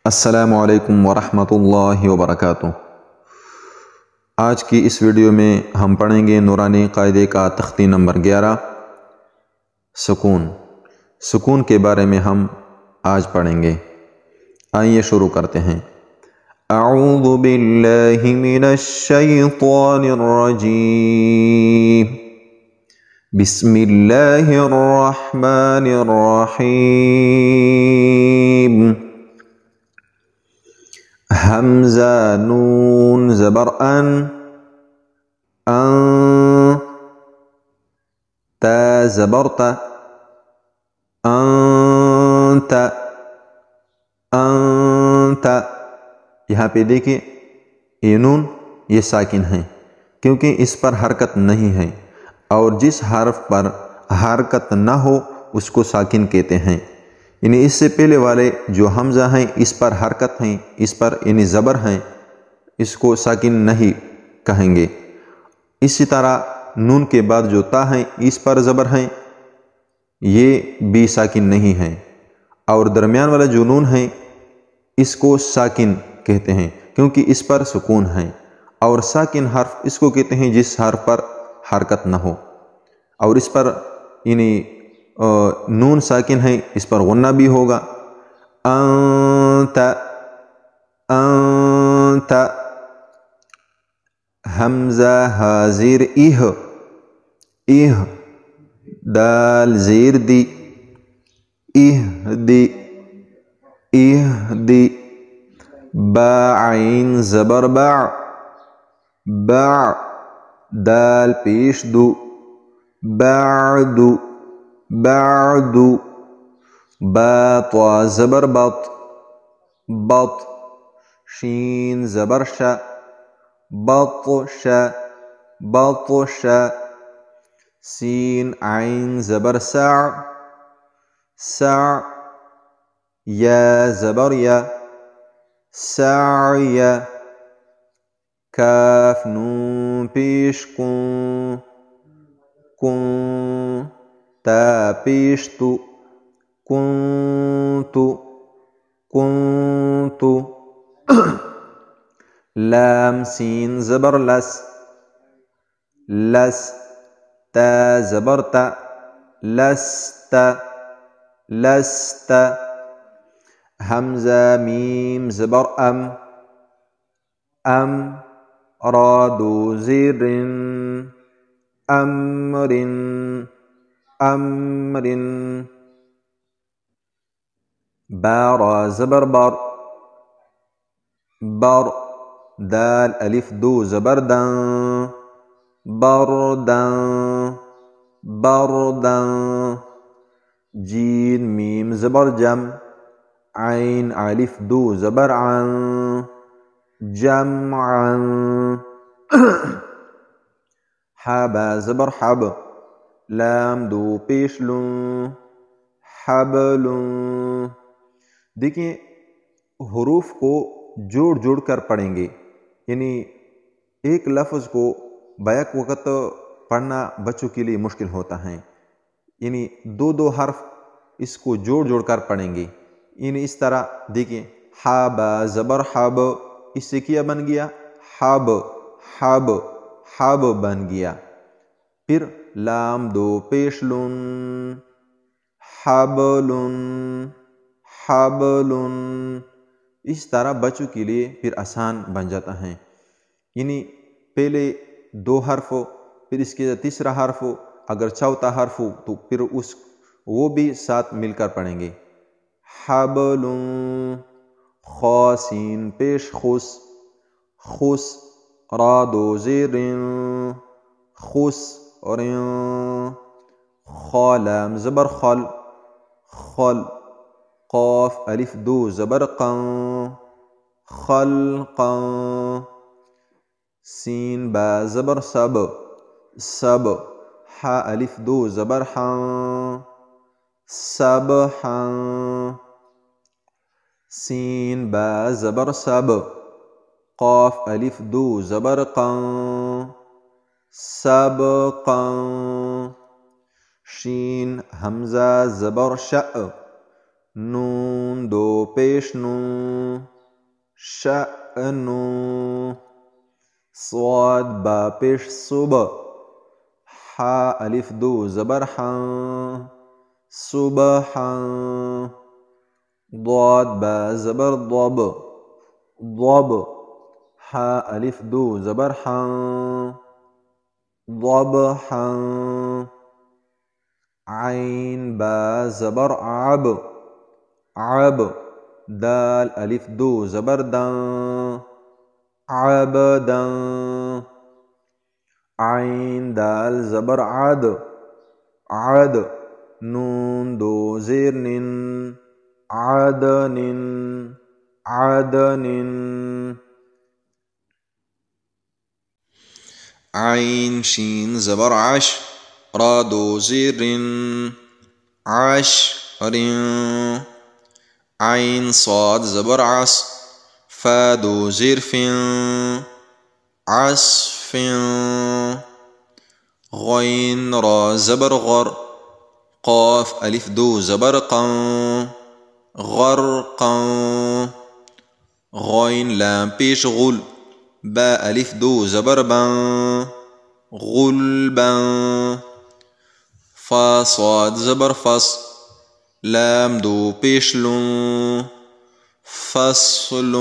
السلام علیکم ورحمۃ اللہ وبرکاتہ۔ آج کی اس ویڈیو میں ہم پڑھیں گے نورانی قاعدے کا تختی نمبر 11 سکون۔ سکون کے بارے میں ہم آج پڑھیں گے۔ آئیے شروع کرتے ہیں۔ اعوذ باللہ من الشیطان الرجیم، بسم اللہ الرحمن الرحیم۔ حمزہ نون زبر ان، تا زبر تا، انت، انت۔ یہاں پہ دیکھیں یہ نون یہ ساکن ہیں کیونکہ اس پر حرکت نہیں ہے، اور جس حرف پر حرکت نہ ہو اس کو ساکن کہتے ہیں۔ یعنی اس سے پہلے والے جو حمزہ ہیں اس پر حرکت ہیں، اس پر یعنی زبر ہیں، اس کو ساکن نہیں کہیں گے۔ اسی طرح نون کے بعد جو تا ہیں اس پر زبر ہیں، یہ بھی ساکن نہیں ہیں، اور درمیان والا جو نون ہیں اس کو ساکن کہتے ہیں کیونکہ اس پر سکون ہے، اور ساکن حرف اس کو کہتے ہیں جس حرف پر حرکت نہ ہو، اور اس پر یعنی نون ساکن ہے، اس پر غنہ بھی ہوگا۔ انت، انت۔ حمزہ ہا زیر ایہ، ایہ۔ دال زیر دی، ایہ دی، ایہ دی۔ با عین زبر با، با۔ دال پیش دو، بعد، بعد۔ با طا زبر بط، بط۔ شین زبر ش، بطش، بطش۔ سین عین زبر سع، سع۔ یا زبر یا، سعی۔ کاف نون پیش کن، کن۔ تا پیش تو، کنتو، کنتو۔ لام سین زبر لس، لس۔ تا زبر تا، لست، لست۔ حمزہ میم زبر ام، ام۔ را دو زیر امر، امر۔ با را زبر بر، بر۔ دال الف دو زبر دن، بردن، بردن۔ جین میم زبر جم، عین الف دو زبر عن، جمعا۔ حبا زبر حب، لام دو پیش لون، حبل۔ دیکھیں حروف کو جوڑ جوڑ کر پڑھیں گے، یعنی ایک لفظ کو بیک وقت پڑھنا بچوں کے لیے مشکل ہوتا ہے، یعنی دو دو حرف اس کو جوڑ جوڑ کر پڑھیں گے۔ یعنی اس طرح دیکھیں حب زبر حب، اس سے کیا بن گیا حب، حب، حب بن گیا۔ پھر لام دو پیش لون، حبل، حبل۔ اس طرح بچوں کے لیے پھر آسان بن جاتا ہے، یعنی پہلے دو حرف ہو، پھر اس کے تیسرا حرف ہو، اگر چوتھا حرف ہو تو پھر وہ بھی ساتھ مل کر پڑھیں گے۔ حبل۔ خا سین پیش خس، خس۔ را دو زیر خس، اور خا لام زبر خل، خل۔ قاف الف دو زبر قن، خلقا۔ سین با زبر سب، سب۔ حا الف دو زبر حن، سبحا۔ سین با زبر سب، قاف الف دو زبر قن، سبقا۔ شین حمزہ زبر شأ، نون دو پیش نو شأن صاد با پیش صب حا الف دو زبر حا صبحا ضاد با زبر ضب ضب حا الف دو زبر حا ضبحا عين با زبر عب عب دال الف دو زبر دان عبدا عين دال زبر عد عد نون دو زیر نن عدن عدن عين شين زبر عش را دو زیر عشر عين صاد زبر عص فا دو زیر عصف غين را زبر غر قاف الف دو زبر قن غرقا غين لام پیش غل با الف دو زبر بن غلبا فا صاد زبر فص لام دو پیش لون فصل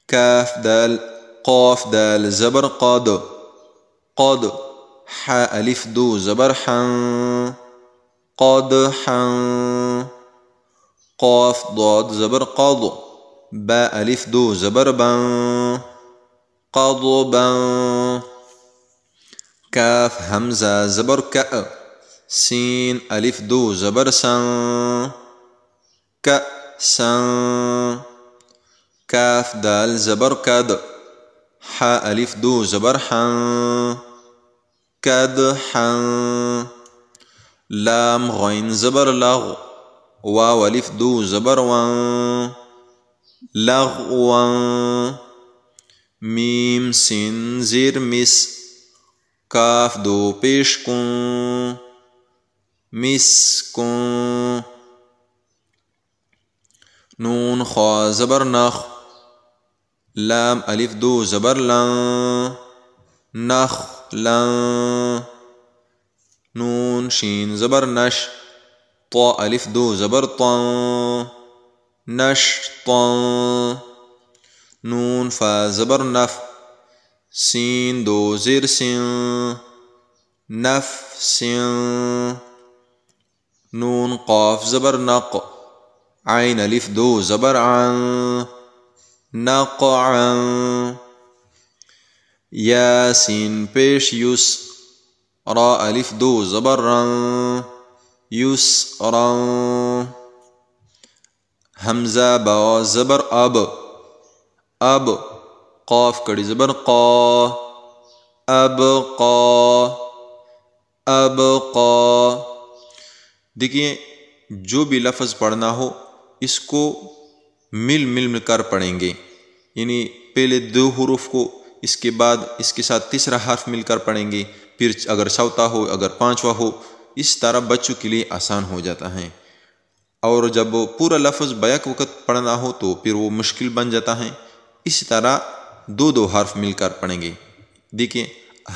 كاف دال قاف دال زبر قد قد حا الف دو زبر حن قدحا قاف ضاد زبر قض با الف دو زبر بن قضبا كاف همزة زبر كأ سين الف دو زبر سن كأسا كاف دال زبر كد حا الف دو زبر حن كدحا لام غين زبر لغ واو الف دو زبر وان لغوا ميم سين زير مس كاف دو پیش کن مسكن نون خا زبر نخ لام الف دو زبر لن نخ لن نون شين زبر نش طا الف دو زبر طن نش طن نون فا زبر نف سين دو زير سين نفس نون قاف زبر نق عين الف دو زبر عن نقعا ياسين پیش يس را الف دو زبر رن يسرا همزة با زبر اب اب قاف کڑی زبر قا ابقا ابقا دیکھیے جو بھی لفظ پڑھنا ہو اس کو مل کر پڑھیں گے، یعنی پہلے دو حروف کو اس کے بعد اس کے ساتھ تیسرا حرف مل کر پڑھیں گے، پھر اگر چوتھا ہو اگر پانچواں ہو، اس طرح بچوں کے لیے آسان ہو جاتا ہے۔ اور جب پورا لفظ بیک وقت پڑھنا ہو تو پھر وہ مشکل بن جاتا ہے۔ اسی طرح دو حرف مل کر پڑھیں گے۔ دیکھیں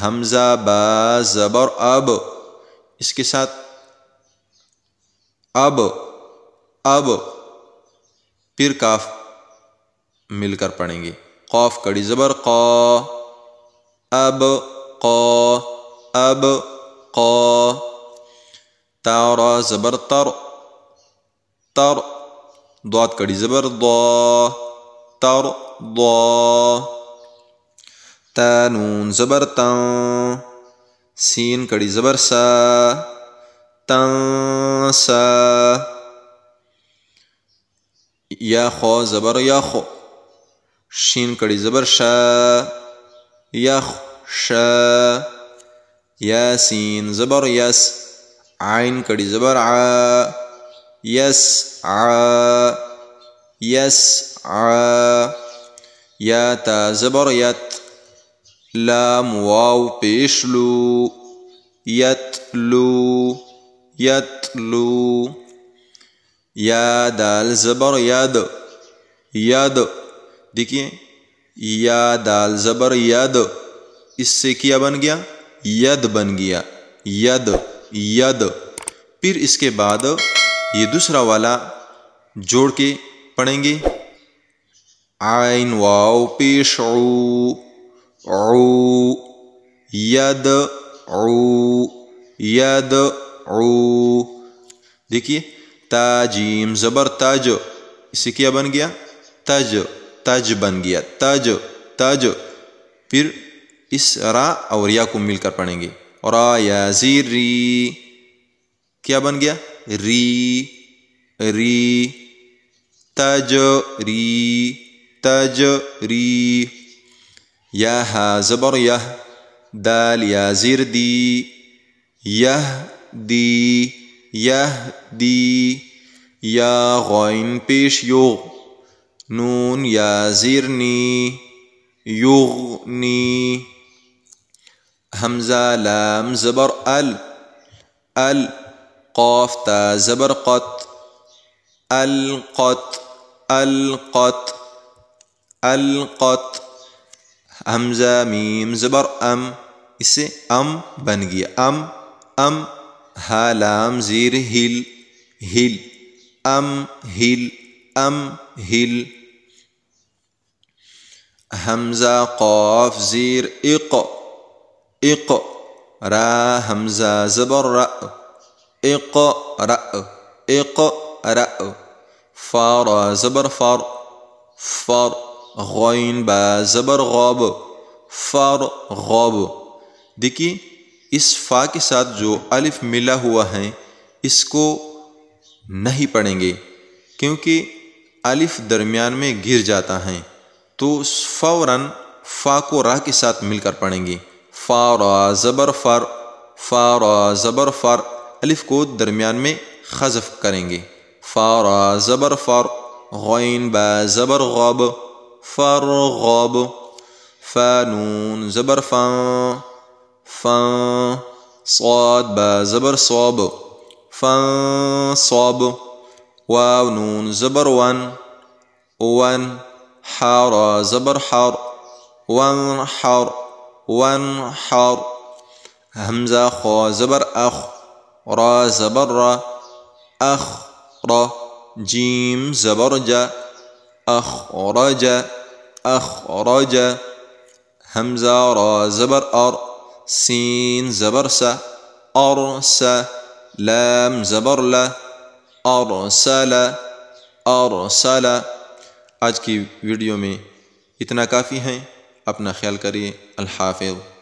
حمزہ با زبر اب، اس کے ساتھ اب اب پھر کاف مل کر پڑھیں گے، قاف کڑی زبر قا اب قا اب قا تا را زبر تر تر ضاد کڑی زبر ضا تر ضا تا نون زبر تن سین کڑی زبر سا تن سا یا خو زبر یا خو شین کڑی زبر شا یخ شا یا سین زبر یس عین کڑی زبر ع یس ع یس ع یا تا زبر یت لام واو پیشلو یتلو یتلو یا دال زبر ید، ید، دیکھیے یا دال زبر ید، اس سے کیا بن گیا؟ ید بن گیا، ید، ید۔ پھر اس کے بعد یہ دوسرا والا جوڑ کے پڑھیں گے، عین واو پیش عو، عو، ید عو، ید عو۔ دیکھیے تا جیم زبر تج، اس سے کیا بن گیا؟ تج، تج بن گیا، تج، تج۔ پھر اس را اور یا کو مل کر پڑھیں گے، را یا زیر ری، کیا بن گیا؟ ری، ری، تج ری، تج ری۔ یا ہا زبر یہ، دال یا زیر دی، یہ دی، یہ دی۔ یا غین پیش یو، نون یا زیر نی، یغنی۔ حمزہ لام زبر ال، ال، قاف تا زبر قط، القط، القط، القط۔ حمزہ میم زبر ام، اس سے ام بن گیا، ام، ام۔ ہا لام زیر ہل، ہل، ام ہل، ام ہل۔ حمزہ قاف زیر اق، اق، را حمزہ زبر را، اقرأ، اقرأ۔ فا را زبر فر، فر، غین با زبر غاب، فرغب۔ دیکھیے اس فا کے ساتھ جو الف ملا ہوا ہے اس کو نہیں پڑھیں گے کیونکہ الف درمیان میں گر جاتا ہے، تو فوراً فا کو را کے ساتھ مل کر پڑھیں گے۔ فا را زبر فر، فا را زبر فر، الف کو درمیان میں حذف کریں گے۔ فا را زبر فر، غین با زبر غب، فرغب۔ فا نون زبر فان، فان، صاد با زبر صاب، فانصب۔ واو نون زبر ون، ون، حا را زبر حر، وانحر، وانحر۔ حمزہ خا زبر اخ، را زبر را، اخ، را۔ جیم زبر جا، اخرج، اخرج۔ حمزہ را زبر ار، سین زبر سا، ارس۔ لام زبر لا، ارسل، ارسل۔ آج کی ویڈیو میں اتنا کافی ہے، اپنا خیال کریے، الحافظ۔